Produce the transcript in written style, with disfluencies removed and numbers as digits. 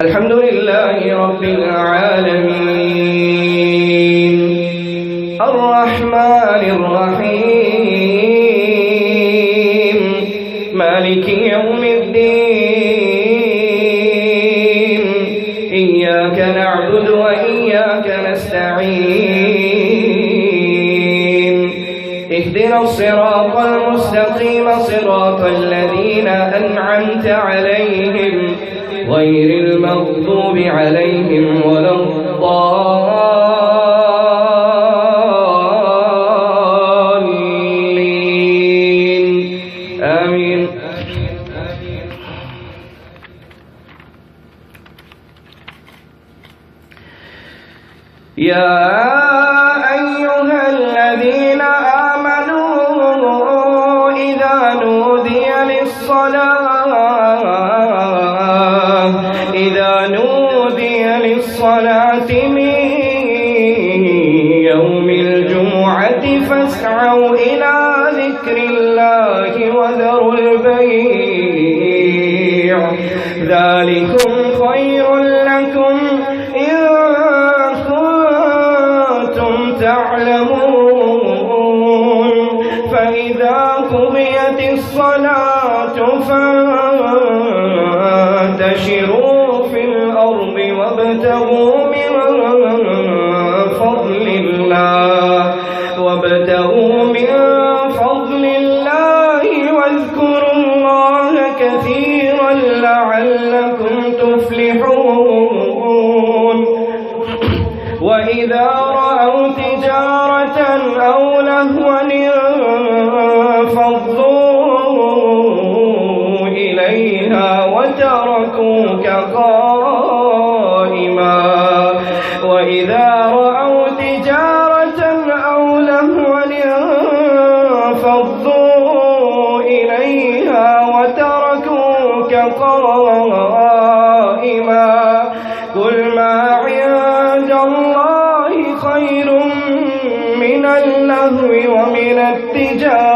الحمد لله رب العالمين الرحمن الرحيم مالك يوم الدين إياك نعبد وإياك نستعين اهدنا الصراط المستقيم صراط الذين أنعمت عليهم غير المغضوب عليهم ولا الضالين آمين. يا أيها الذين آمنوا إذا نودي للصلاة من يوم الجمعة فاسعوا إلى ذكر الله وذروا البيع ذلكم خير لكم إن كنتم تعلمون فإذا قضيت الصلاة فانتشروا في الأرض وابتغوا من فضل الله واذكروا الله كثيرا لعلكم تفلحون. وإذا رأوا تجارة أو لهوا انفضوا إليها وتركوك قائما. وإذا رأوا تجارة أو لهوا انفضوا إليها وتركوك قائما. قل ما عند الله خير من اللهو ومن التجارة